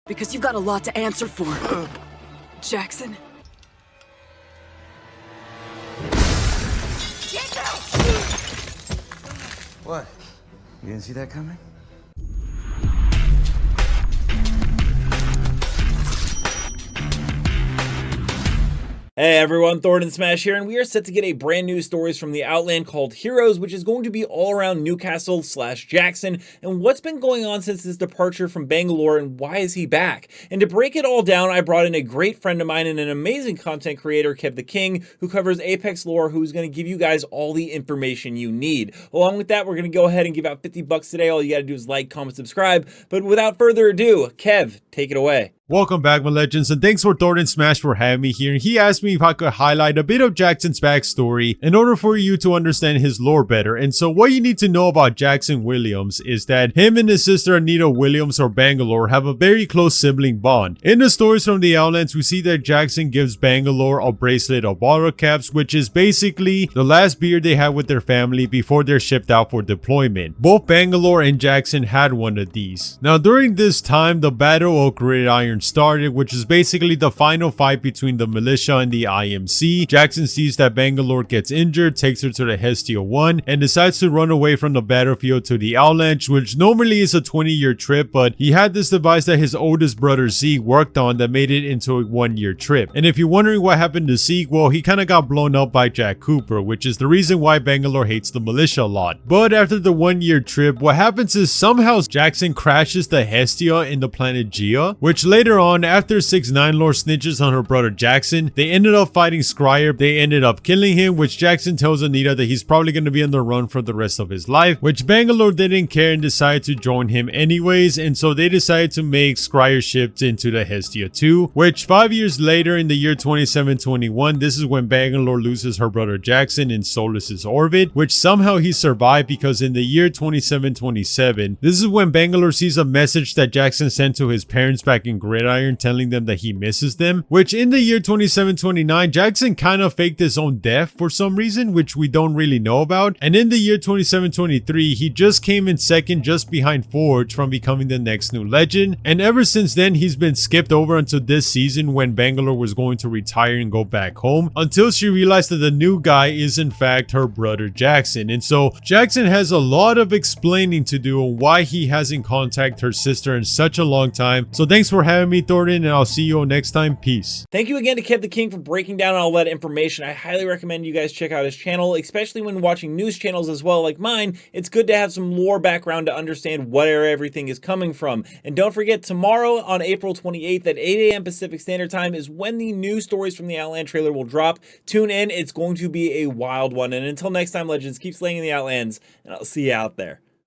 because you've got a lot to answer for. Jackson? What? You didn't see that coming? Hey everyone, Thordan Smash here, and we are set to get a brand new stories from the Outland called Heroes, which is going to be all around Newcastle / Jackson, and what's been going on since his departure from Bangalore, and why is he back? And to break it all down, I brought in a great friend of mine and an amazing content creator, Kev the King, who covers Apex lore, who's going to give you guys all the information you need. Along with that, we're going to go ahead and give out 50 bucks today. All you got to do is like, comment, subscribe. But without further ado, Kev, take it away. Welcome back, my legends, and thanks for Thordan Smash for having me here. He asked me if I could highlight a bit of Jackson's backstory in order for you to understand his lore better. And so what you need to know about Jackson Williams is that him and his sister Anita Williams, or Bangalore, have a very close sibling bond. In the stories from the Outlands, we see that Jackson gives Bangalore a bracelet of bottle caps, which is basically the last beer they had with their family before they're shipped out for deployment. Both Bangalore and Jackson had one of these. Now, during this time, the Battle of Gridiron started, which is basically the final fight between the militia and the IMC. Jackson sees that Bangalore gets injured, takes her to the Hestia 1, and decides to run away from the battlefield to the Outlands, which normally is a 20-year trip, but he had this device that his oldest brother Zeke worked on that made it into a 1-year trip. And if you're wondering what happened to Zeke, well, he kind of got blown up by Jack Cooper, which is the reason why Bangalore hates the militia a lot. But after the 1-year trip, what happens is somehow Jackson crashes the Hestia in the planet Gia, which later on, after 6ix9ine lore snitches on her brother Jackson, they ended up fighting Scryer. They ended up killing him, which Jackson tells Anita that he's probably going to be on the run for the rest of his life, which Bangalore didn't care and decided to join him anyways, and so they decided to make Scryer shipped into the Hestia 2, which 5 years later in the year 2721, this is when Bangalore loses her brother Jackson in Solus's orbit, which somehow he survived because in the year 2727, this is when Bangalore sees a message that Jackson sent to his parents back in Gridiron telling them that he misses them, which in the year 2729, Jackson kind of faked his own death for some reason, which we don't really know about. And in the year 2723, he just came in second just behind Forge from becoming the next new legend. And ever since then, he's been skipped over until this season when Bangalore was going to retire and go back home, until she realized that the new guy is in fact her brother Jackson. And so Jackson has a lot of explaining to do on why he hasn't contacted her sister in such a long time. So thanks for having me, Thordan, and I'll see you all next time. Peace. Thank you again to Kev the King for breaking down all that information. I highly recommend you guys check out his channel, especially when watching news channels as well like mine. It's good to have some lore background to understand where everything is coming from. And don't forget, tomorrow on April 28th at 8 a.m. Pacific Standard Time is when the new stories from the Outland trailer will drop. Tune in. It's going to be a wild one. And until next time, legends, keep slaying in the Outlands, and I'll see you out there.